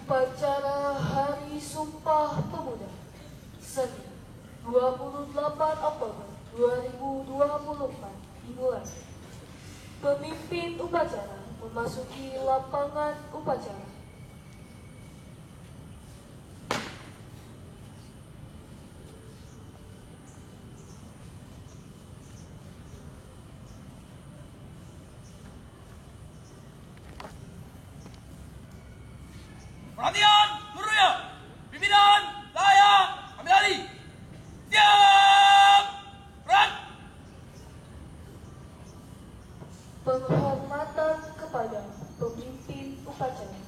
Upacara Hari Sumpah Pemuda Senin 28 Oktober 2024 dimulai. Pemimpin upacara memasuki lapangan upacara. Perhatian, seluruhnya. Pimpinan, layak, ambil alih. Siap, gerak. Penghormatan kepada pemimpin upacara.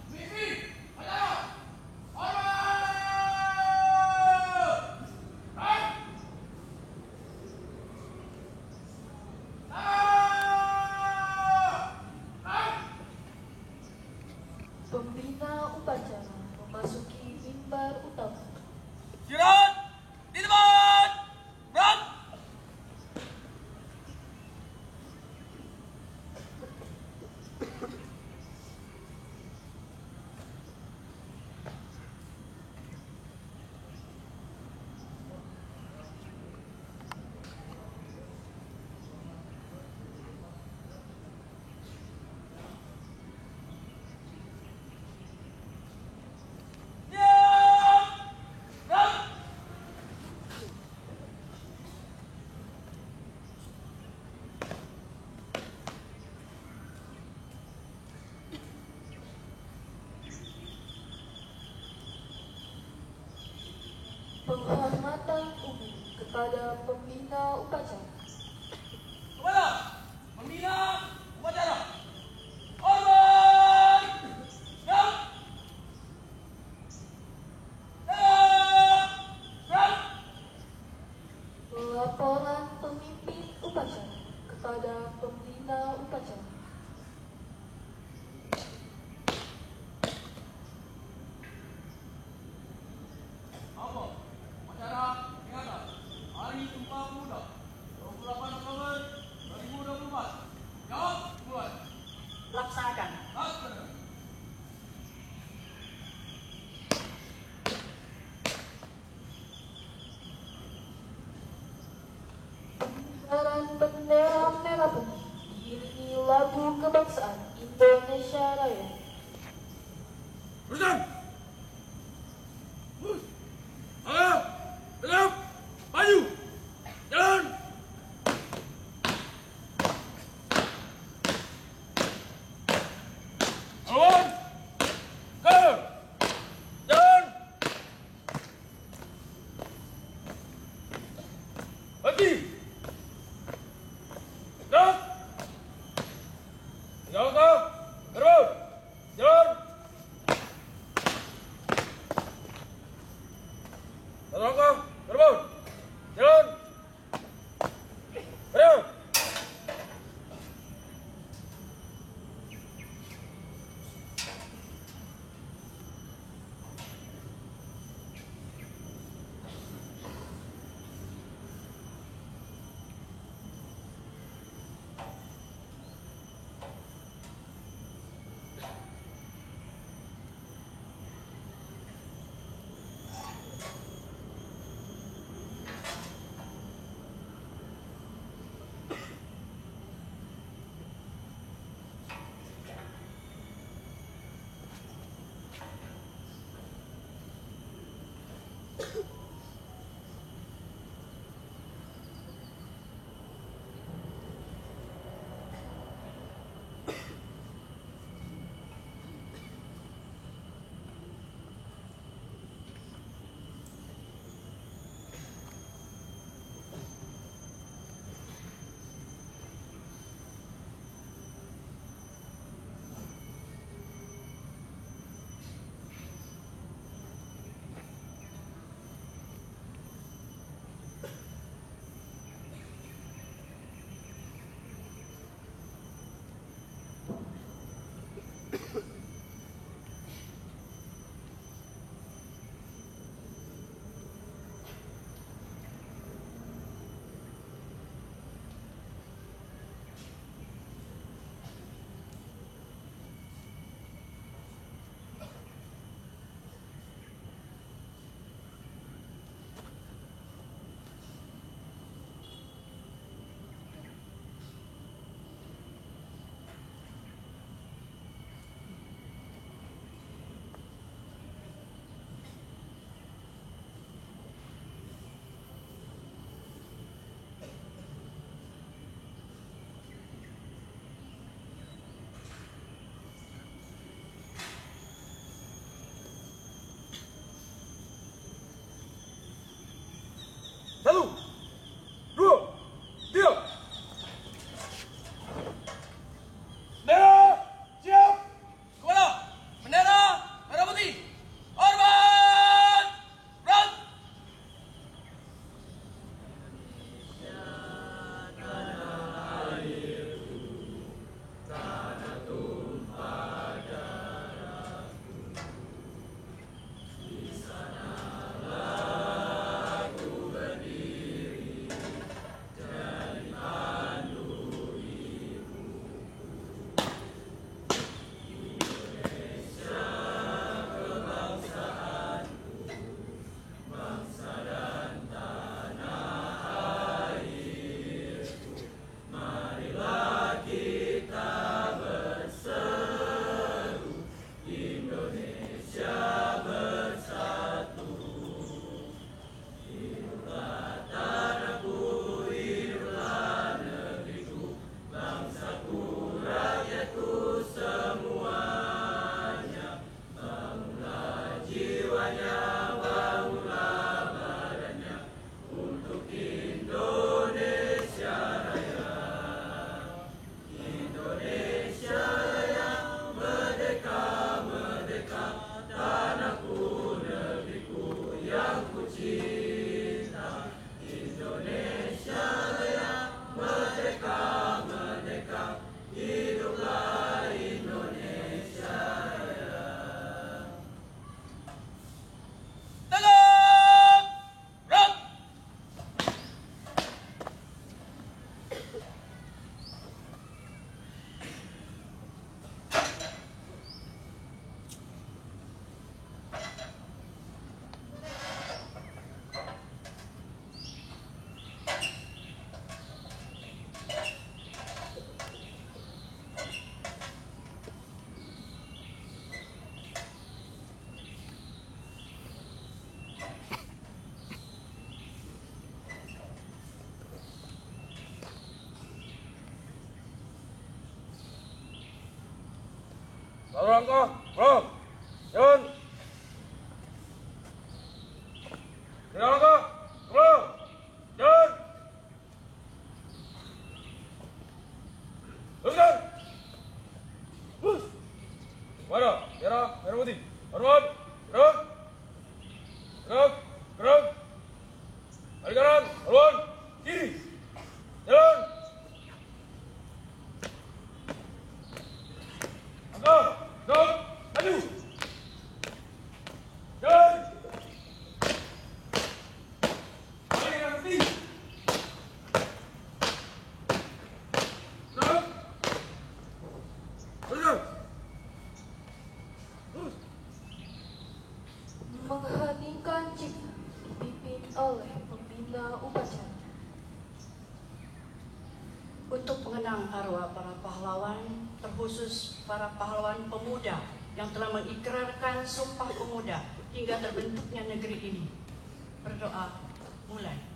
Pemimpin, upacara. Hormat. Pembina upacara memasuki mimbar utama. Istirahat di tempat. Gerak. Penghormatan umum kepada pembina upacara. Kepada pembina upacara. Hormat. Gerak. Gerak. Laporan pemimpin upacara kepada pembina upacara. Apa? Upacara peringatan Hari Sumpah Pemuda 28 Oktober 2024. Jawab, buat. Laksanakan. Laksanakan. Pengibaran bendera merah putih diiringi lagu kebangsaan Indonesia Raya. Teruskan. Terus. Ayo. Tegap. Maju. Jalan. Lawan. Ke. Jalan. Berhenti. Gerak. Tinggal kau. Gerak. Satu langkah, bro. Jalan. Tiga langkah, bro. Jalan. Luruskan. Lurus. Mana? Merah, merah putih. Hormat. Gerak. Gerak. Gerak. Balik kanan. Lawan. Kiri. Jalan. Angkat. Gerak. Maju. Jalan. Balik kanan putih. Gerak. Luruskan. Lurus. Mengheningkan cipta dipimpin oleh pembina upacara. Untuk mengenang arwah para pahlawan, terkhusus para pahlawan pemuda yang telah mengikrarkan Sumpah Pemuda hingga terbentuknya negeri ini. Berdoa mulai.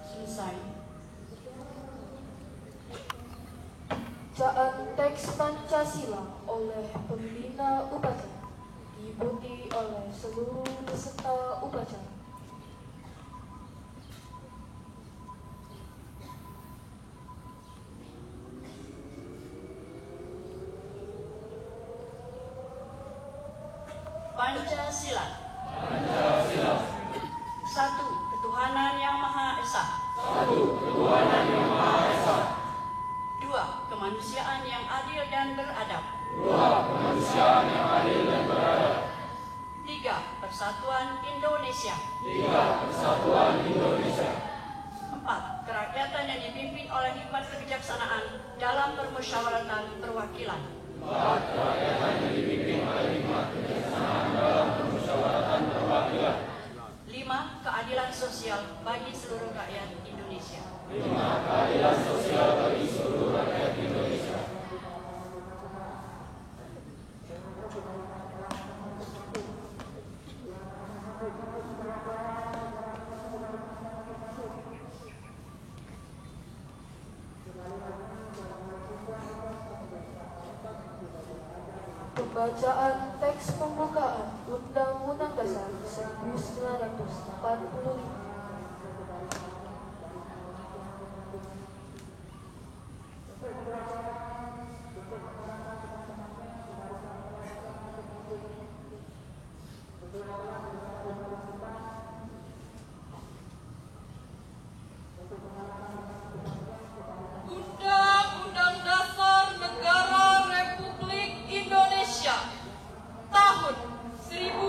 Selesai. Bacaan teks Pancasila oleh pembina upacara diikuti oleh seluruh peserta upacara. Pancasila. Satu, ketuhanan yang Maha Esa. Dua, kemanusiaan yang adil dan beradab. Tiga, persatuan Indonesia. Empat, kerakyatan yang dipimpin oleh hikmat kebijaksanaan dalam permusyawaratan perwakilan. Lima, keadilan sosial bagi seluruh rakyat Indonesia. Pembacaan teks pembukaan Undang-Undang Dasar 1945. Undang-Undang Dasar Negara Republik Indonesia tahun 1945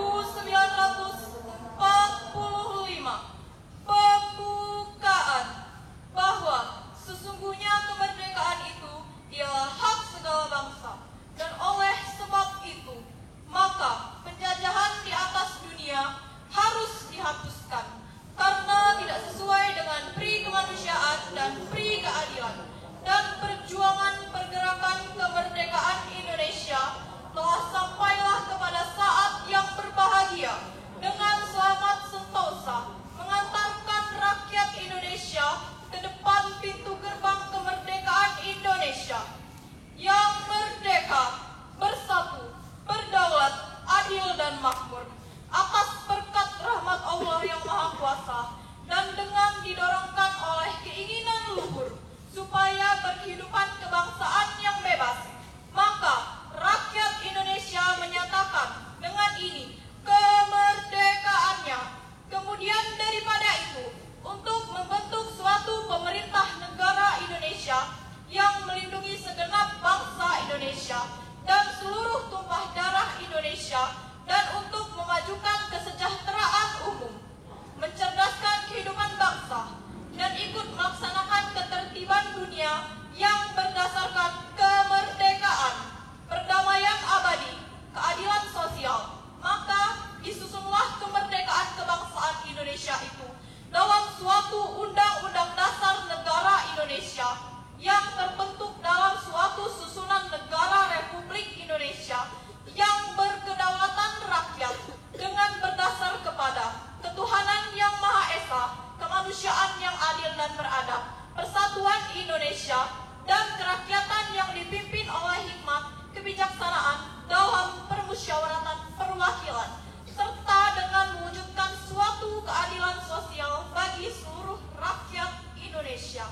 Indonesia.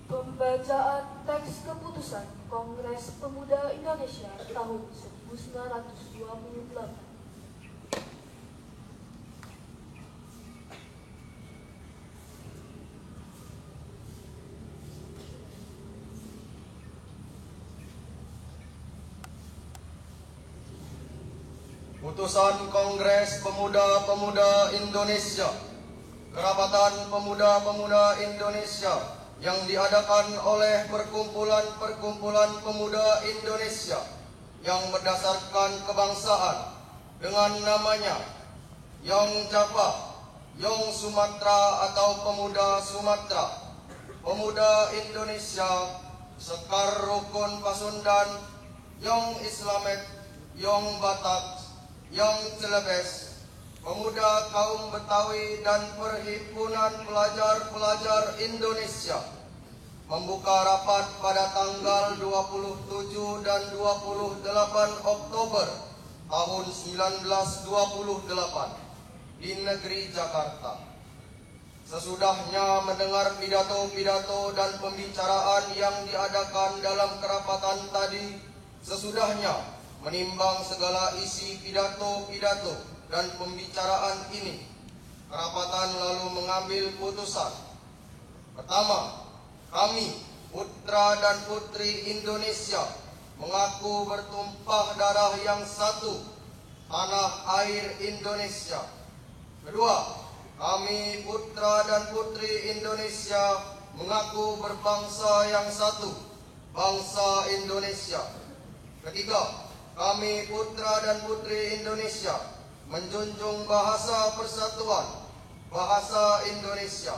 Pembacaan teks keputusan Kongres Pemuda Indonesia tahun 1928. Putusan Kongres Pemuda-Pemuda Indonesia, Kerapatan Pemuda-Pemuda Indonesia yang diadakan oleh perkumpulan-perkumpulan pemuda Indonesia yang berdasarkan kebangsaan dengan namanya Yong Java, Yong Sumatera atau Pemuda Sumatera, Pemuda Indonesia, Sekar Rukun Pasundan, Yong Islamet, Yong Batak, Yong Celebes, Pemuda Kaum Betawi dan Perhimpunan Pelajar-Pelajar Indonesia membuka rapat pada tanggal 27 dan 28 Oktober tahun 1928 di negeri Jakarta. Sesudahnya mendengar pidato-pidato dan pembicaraan yang diadakan dalam kerapatan tadi, sesudahnya menimbang segala isi pidato-pidato dan pembicaraan ini, kerapatan lalu mengambil putusan. Pertama, kami, putra dan putri Indonesia, mengaku bertumpah darah yang satu, tanah air Indonesia. Kedua, kami, putra dan putri Indonesia, mengaku berbangsa yang satu, bangsa Indonesia. Ketiga, kami, putra dan putri Indonesia, menjunjung bahasa persatuan, bahasa Indonesia.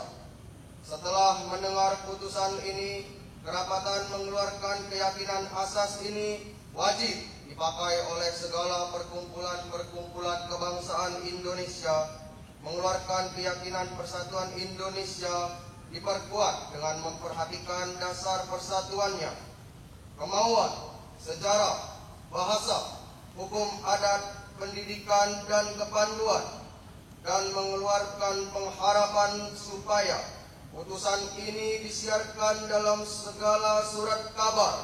Setelah mendengar putusan ini, kerapatan mengeluarkan keyakinan asas ini wajib dipakai oleh segala perkumpulan-perkumpulan kebangsaan Indonesia. Mengeluarkan keyakinan persatuan Indonesia diperkuat dengan memperhatikan dasar persatuannya, kemauan, sejarah, bahasa, hukum adat, pendidikan dan kepanduan, dan mengeluarkan pengharapan supaya putusan ini disiarkan dalam segala surat kabar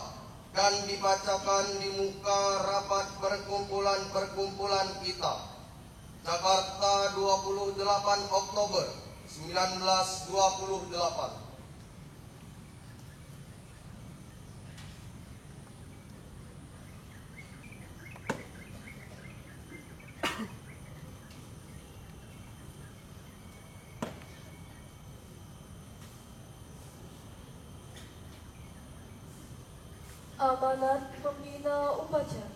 dan dibacakan di muka rapat perkumpulan-perkumpulan kita. Jakarta, 28 Oktober 1928. Amanat Pembina Upacara.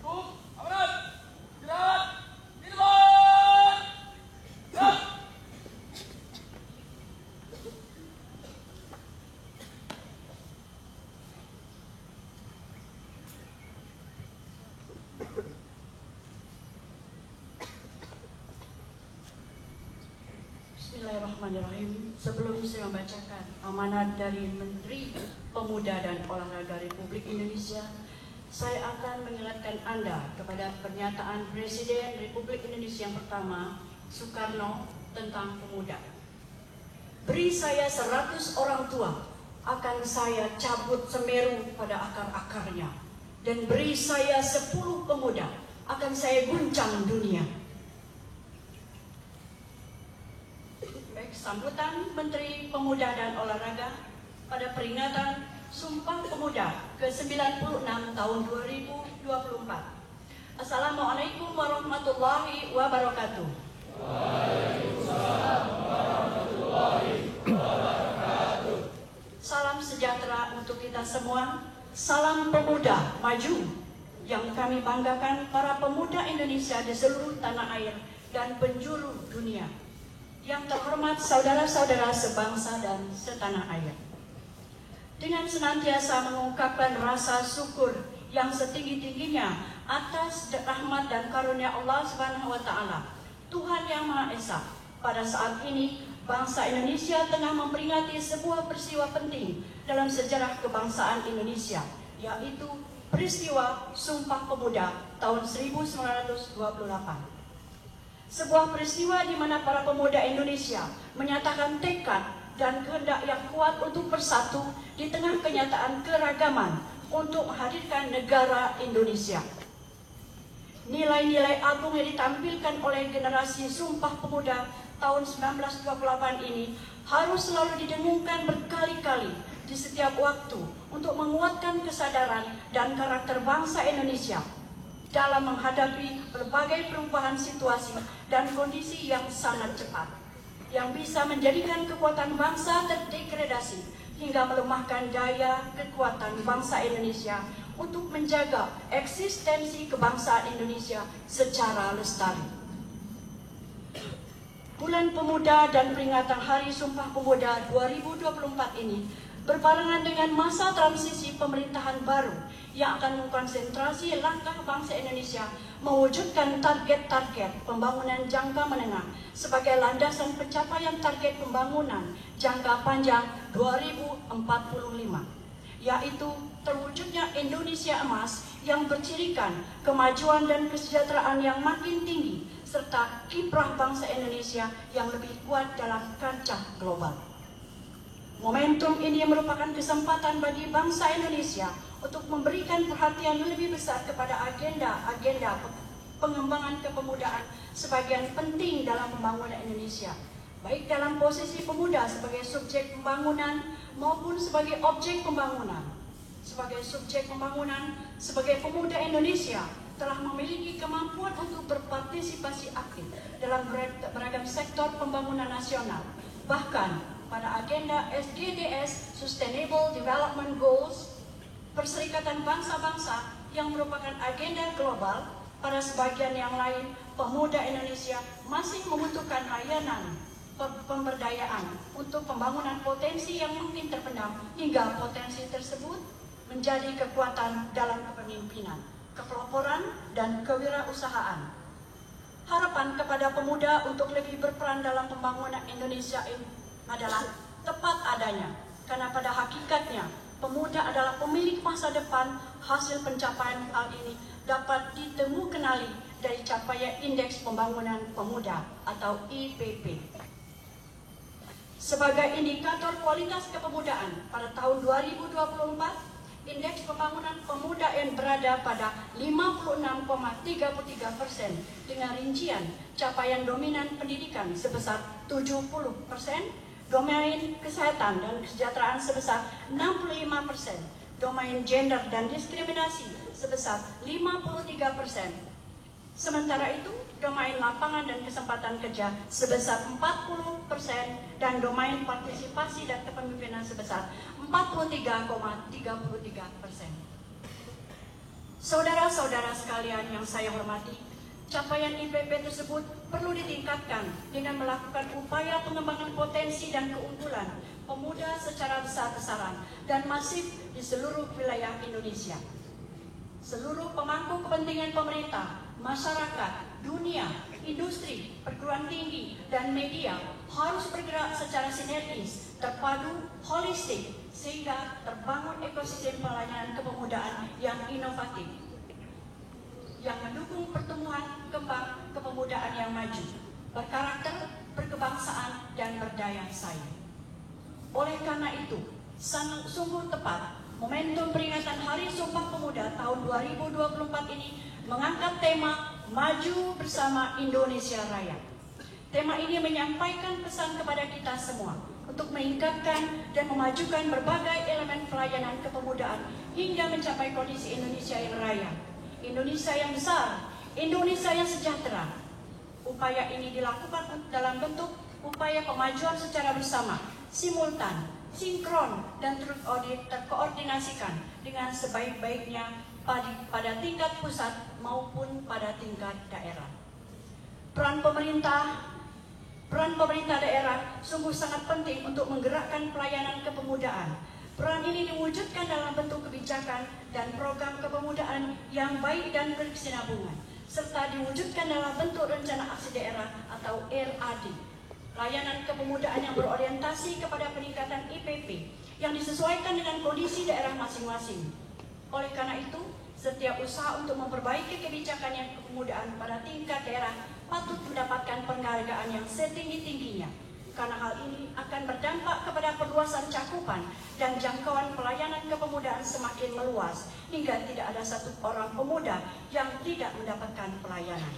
Amanat! Istirahat! Minuman! Gerak! Bismillahirrahmanirrahim. Sebelum saya membacakan amanat dari Menteri Pemuda dan Olahraga Republik Indonesia, saya akan mengingatkan Anda kepada pernyataan Presiden Republik Indonesia yang pertama, Soekarno, tentang pemuda. Beri saya 100 orang tua, akan saya cabut Semeru pada akar-akarnya. Dan beri saya 10 pemuda, akan saya guncang dunia. Baik, sambutan Menteri Pemuda dan Olahraga pada peringatan Sumpah Pemuda ke-96 tahun 2024. Assalamualaikum warahmatullahi wabarakatuh. Waalaikumsalam warahmatullahi wabarakatuh. Salam sejahtera untuk kita semua. Salam pemuda maju yang kami banggakan para pemuda Indonesia di seluruh tanah air dan penjuru dunia. Yang terhormat saudara-saudara sebangsa dan setanah air. Dengan senantiasa mengungkapkan rasa syukur yang setinggi-tingginya atas rahmat dan karunia Allah Subhanahu wa taala, Tuhan yang Maha Esa. Pada saat ini, bangsa Indonesia tengah memperingati sebuah peristiwa penting dalam sejarah kebangsaan Indonesia, yaitu peristiwa Sumpah Pemuda tahun 1928. Sebuah peristiwa di mana para pemuda Indonesia menyatakan tekad dan kehendak yang kuat untuk bersatu di tengah kenyataan keragaman untuk menghadirkan negara Indonesia. Nilai-nilai agung yang ditampilkan oleh generasi Sumpah Pemuda tahun 1928 ini harus selalu didengungkan berkali-kali di setiap waktu untuk menguatkan kesadaran dan karakter bangsa Indonesia dalam menghadapi berbagai perubahan situasi dan kondisi yang sangat cepat, yang bisa menjadikan kekuatan bangsa terdegradasi hingga melemahkan daya kekuatan bangsa Indonesia untuk menjaga eksistensi kebangsaan Indonesia secara lestari. Bulan Pemuda dan peringatan Hari Sumpah Pemuda 2024 ini berbarengan dengan masa transisi pemerintahan baru yang akan mengkonsentrasi langkah bangsa Indonesia mewujudkan target-target pembangunan jangka menengah sebagai landasan pencapaian target pembangunan jangka panjang 2045, yaitu terwujudnya Indonesia emas yang bercirikan kemajuan dan kesejahteraan yang makin tinggi serta kiprah bangsa Indonesia yang lebih kuat dalam kancah global. Momentum ini merupakan kesempatan bagi bangsa Indonesia untuk memberikan perhatian lebih besar kepada agenda-agenda pengembangan kepemudaan sebagian penting dalam pembangunan Indonesia, baik dalam posisi pemuda sebagai subjek pembangunan maupun sebagai objek pembangunan. Sebagai subjek pembangunan, sebagai pemuda Indonesia telah memiliki kemampuan untuk berpartisipasi aktif dalam beragam sektor pembangunan nasional. Bahkan pada agenda SDGs Sustainable Development Goals, Perserikatan Bangsa-Bangsa yang merupakan agenda global, pada sebagian yang lain pemuda Indonesia masih membutuhkan layanan pemberdayaan untuk pembangunan potensi yang mungkin terpendam hingga potensi tersebut menjadi kekuatan dalam kepemimpinan, kepeloporan, dan kewirausahaan. Harapan kepada pemuda untuk lebih berperan dalam pembangunan Indonesia ini adalah tepat adanya, karena pada hakikatnya pemuda adalah pemilik masa depan. Hasil pencapaian hal ini dapat ditemukenali dari capaian Indeks Pembangunan Pemuda atau IPP. Sebagai indikator kualitas kepemudaan pada tahun 2024, Indeks Pembangunan Pemuda yang berada pada 56,33% dengan rincian capaian dominan pendidikan sebesar 70%, domain kesehatan dan kesejahteraan sebesar 65%, domain gender dan diskriminasi sebesar 53%. Sementara itu, domain lapangan dan kesempatan kerja sebesar 40% dan domain partisipasi dan kepemimpinan sebesar 43,33%. Saudara-saudara sekalian yang saya hormati, capaian IPP tersebut perlu ditingkatkan dengan melakukan upaya pengembangan potensi dan keunggulan pemuda secara besar-besaran dan masif di seluruh wilayah Indonesia. Seluruh pemangku kepentingan pemerintah, masyarakat, dunia, industri, perguruan tinggi, dan media harus bergerak secara sinergis, terpadu, holistik, sehingga terbangun ekosistem pelayanan kepemudaan yang inovatif, yang mendukung pertumbuhan kembang kepemudaan yang maju, berkarakter, berkebangsaan, dan berdaya saing. Oleh karena itu, sungguh tepat momentum peringatan Hari Sumpah Pemuda tahun 2024 ini mengangkat tema Maju Bersama Indonesia Raya. Tema ini menyampaikan pesan kepada kita semua untuk meningkatkan dan memajukan berbagai elemen pelayanan kepemudaan hingga mencapai kondisi Indonesia yang raya, Indonesia yang besar, Indonesia yang sejahtera. Upaya ini dilakukan dalam bentuk upaya pemajuan secara bersama, simultan, sinkron, dan terkoordinasikan dengan sebaik-baiknya pada tingkat pusat maupun pada tingkat daerah. Peran pemerintah daerah sungguh sangat penting untuk menggerakkan pelayanan kepemudaan, Peran ini diwujudkan dalam bentuk kebijakan dan program kepemudaan yang baik dan berkesinambungan, serta diwujudkan dalam bentuk rencana aksi daerah atau RAD. Layanan kepemudaan yang berorientasi kepada peningkatan IPP yang disesuaikan dengan kondisi daerah masing-masing. Oleh karena itu, setiap usaha untuk memperbaiki kebijakan yang kepemudaan pada tingkat daerah patut mendapatkan penghargaan yang setinggi-tingginya, karena hal ini akan berdampak kepada perluasan cakupan dan jangkauan pelayanan kepemudaan semakin meluas hingga tidak ada satu orang pemuda yang tidak mendapatkan pelayanan.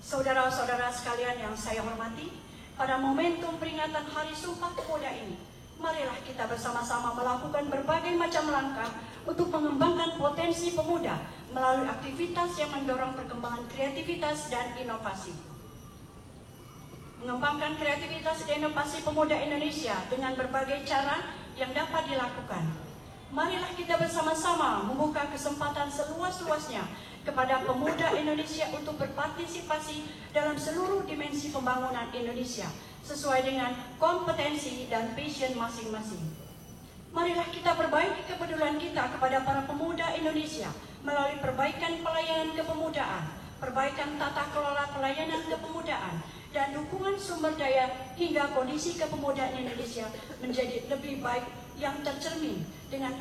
Saudara-saudara sekalian yang saya hormati, pada momentum peringatan Hari Sumpah Pemuda ini, marilah kita bersama-sama melakukan berbagai macam langkah untuk mengembangkan potensi pemuda melalui aktivitas yang mendorong perkembangan kreativitas dan inovasi. Mengembangkan kreativitas dan inovasi pemuda Indonesia dengan berbagai cara yang dapat dilakukan. Marilah kita bersama-sama membuka kesempatan seluas-luasnya kepada pemuda Indonesia untuk berpartisipasi dalam seluruh dimensi pembangunan Indonesia sesuai dengan kompetensi dan passion masing-masing. Marilah kita perbaiki kepedulian kita kepada para pemuda Indonesia melalui perbaikan pelayanan kepemudaan, perbaikan tata kelola pelayanan kepemudaan, dan dukungan sumber daya hingga kondisi kepemudaan Indonesia menjadi lebih baik yang tercermin dengan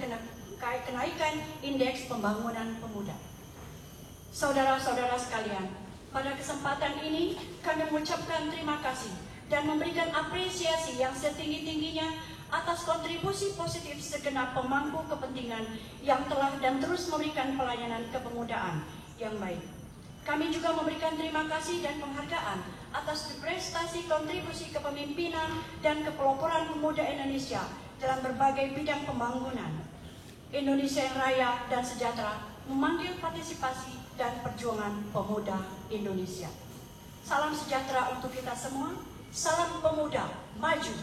kenaikan indeks pembangunan pemuda. Saudara-saudara sekalian, pada kesempatan ini kami mengucapkan terima kasih dan memberikan apresiasi yang setinggi-tingginya atas kontribusi positif segenap pemangku kepentingan yang telah dan terus memberikan pelayanan kepemudaan yang baik. Kami juga memberikan terima kasih dan penghargaan atas prestasi kontribusi kepemimpinan dan kepeloporan pemuda Indonesia dalam berbagai bidang pembangunan. Indonesia yang raya dan sejahtera memanggil partisipasi dan perjuangan pemuda Indonesia. Salam sejahtera untuk kita semua. Salam pemuda maju.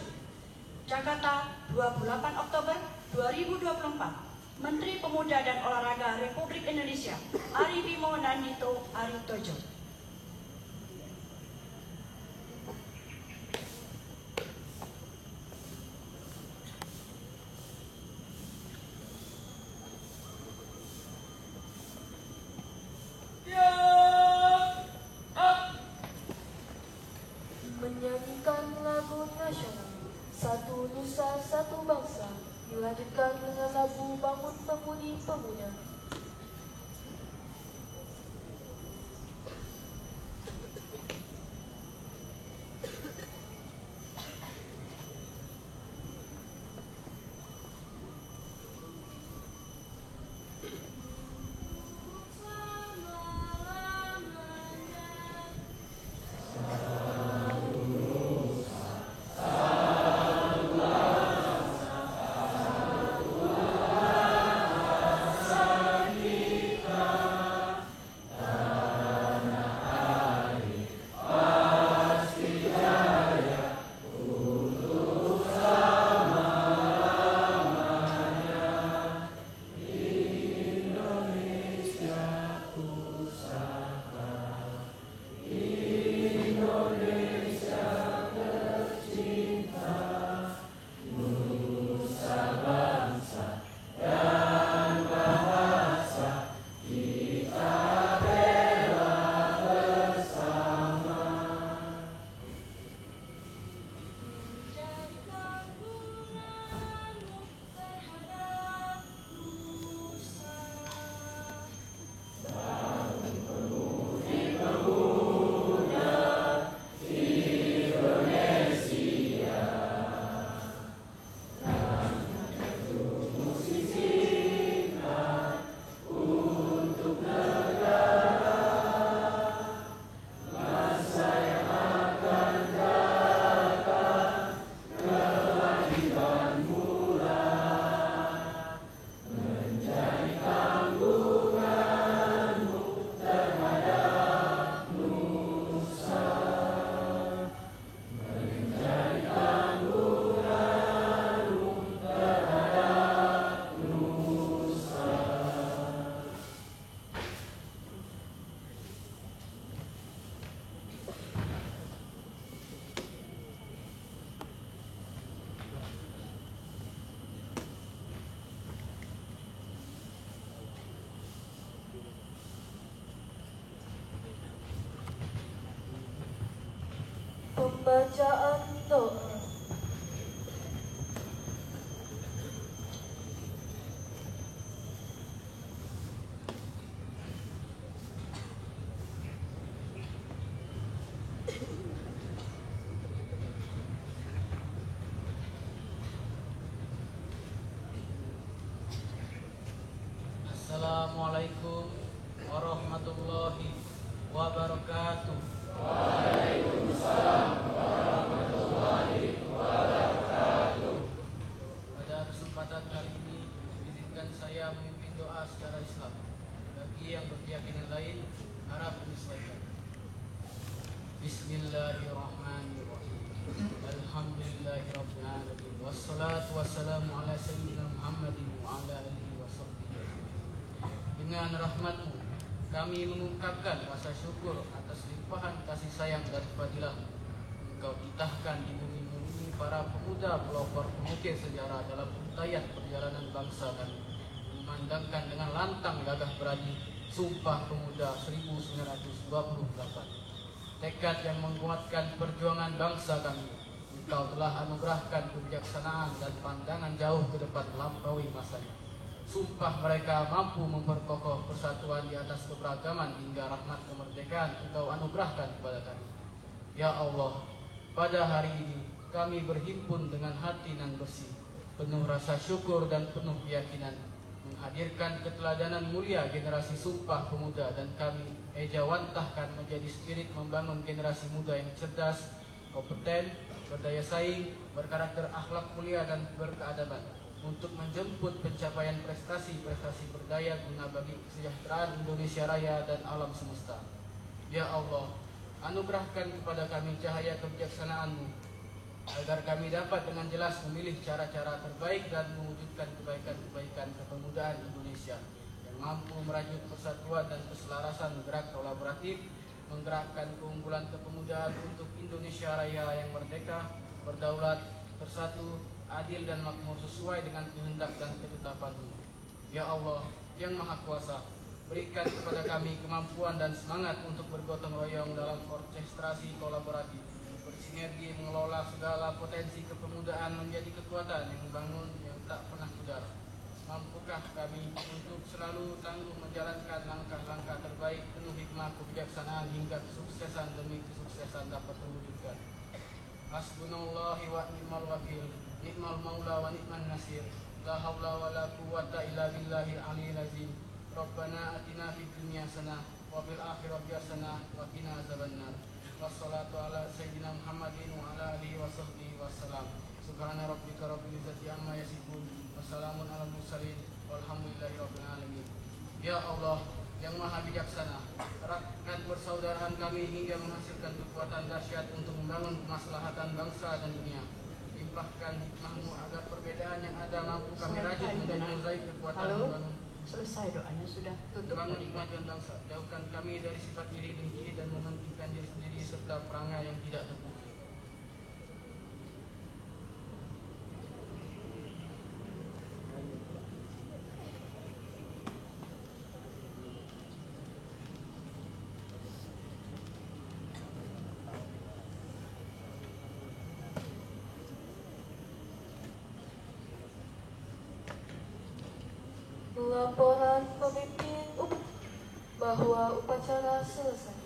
Jakarta, 28 Oktober 2024. Menteri Pemuda dan Olahraga Republik Indonesia, Ari Bimo Nandito Aritojo. Menyanyikan lagu nasional, satu nusa satu bangsa, dilanjutkan dengan lagu Bangun Pemudi Pemuda. Bacaan doa. Assalamualaikum warahmatullahi wabarakatuh. Pada kesempatan kali ini, izinkan saya memimpin doa secara Islam. Bagi yang berkeyakinan lain, harap menyesuaikan. Bismillahirrahmanirrahim. Alhamdulillahirabbil alamin. Wassalatu wassalamu ala sayyidina Muhammadin wa ala alihi washabbihi. Dengan rahmat-Mu, kami mengungkapkan rasa syukur atas limpahan kasih sayang dan fadilah Engkau titahkan di bumi ini para pemuda pelopor pengukir sejarah dalam untayan perjalanan bangsa kami, memandangkan dengan lantang gagah berani Sumpah Pemuda 1928. Tekad yang menguatkan perjuangan bangsa kami, Engkau telah anugerahkan kebijaksanaan dan pandangan jauh ke depan melampaui masanya. Sumpah mereka mampu memperkokoh persatuan di atas keberagaman hingga rahmat kemerdekaan Engkau anugerahkan kepada kami. Ya Allah, pada hari ini kami berhimpun dengan hati nan bersih, penuh rasa syukur dan penuh keyakinan, menghadirkan keteladanan mulia generasi Sumpah Pemuda, dan kami ejawantahkan menjadi spirit membangun generasi muda yang cerdas, kompeten, berdaya saing, berkarakter akhlak mulia dan berkeadaban, untuk menjemput pencapaian prestasi-prestasi berdaya guna bagi kesejahteraan Indonesia Raya dan alam semesta. Ya Allah, anugerahkan kepada kami cahaya kebijaksanaan-Mu, agar kami dapat dengan jelas memilih cara-cara terbaik dan mewujudkan kebaikan-kebaikan kepemudaan Indonesia yang mampu merajut persatuan dan keselarasan gerak kolaboratif, menggerakkan keunggulan kepemudaan untuk Indonesia Raya yang merdeka, berdaulat, bersatu, adil dan makmur sesuai dengan kehendak dan ketetapan-Mu. Ya Allah yang Maha Kuasa, berikan kepada kami kemampuan dan semangat untuk bergotong royong dalam orkestrasi kolaboratif, bersinergi mengelola segala potensi kepemudaan menjadi kekuatan yang membangun yang tak pernah pudar. Mampukah kami untuk selalu tangguh menjalankan langkah-langkah terbaik penuh hikmah kebijaksanaan hingga kesuksesan demi kesuksesan dapat terwujudkan. Hasbunallahi wa ni'mal wakil, ni'mal maula wa ni'man nasir, la haula wa la quwwata illa billahil aliyyil azim. Rabbana atina fid dunya hasanah wa fil akhirati hasanah wa qina azabannar. Wassalatu ala sayyidina Muhammadin wa ala alihi washabbihi wassalam. Subhana rabbika rabbil izzati amma yasifun, wassalamun alal mursalin, walhamdulillahi rabbil alamin. Ya Allah yang Maha Bijaksana, eratkan persaudaraan kami hingga menghasilkan kekuatan dahsyat untuk membangun kemaslahatan bangsa dan dunia. Limpahkan hikmah-Mu agar perbedaan yang ada mampu kami rajut menjadi mozaik kekuatan membangun. Selesai doanya sudah, tutup. Bangun kemajuan bangsa, jauhkan kami dari sifat iri dengki dan mementingkan diri sendiri serta perangai yang tidak terbukti. Laporan pemimpin bahwa upacara selesai.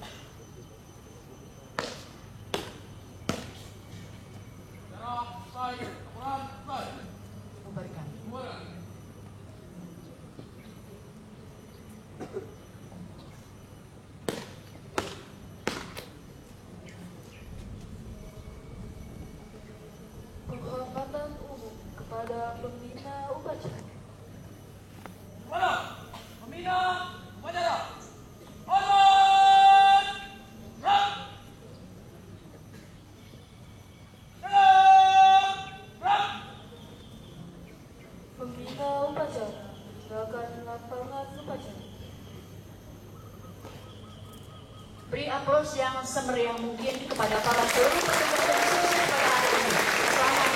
Bubarkan. Penghormatan umum kepada pembina upacara. Kepada pembina upacara, hormat, gerak. Jalan, gerak. Pembina upacara meninggalkan lapangan upacara. Beri aplaus yang semeriah mungkin kepada para seluruh petugas dan sukses pada hari ini. Selamat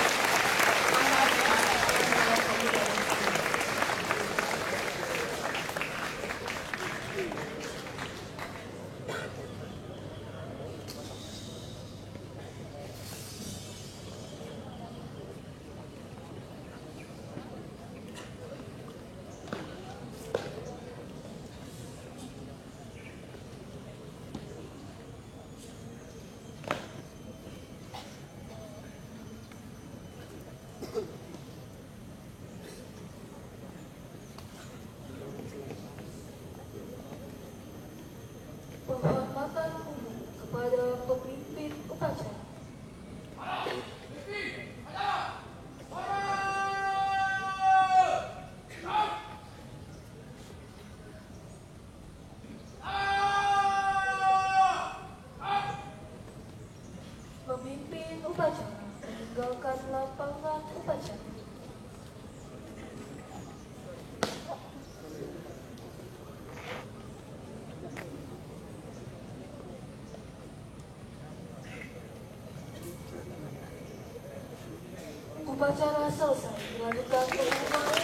Upacara selesai, dilanjutkan pengumuman.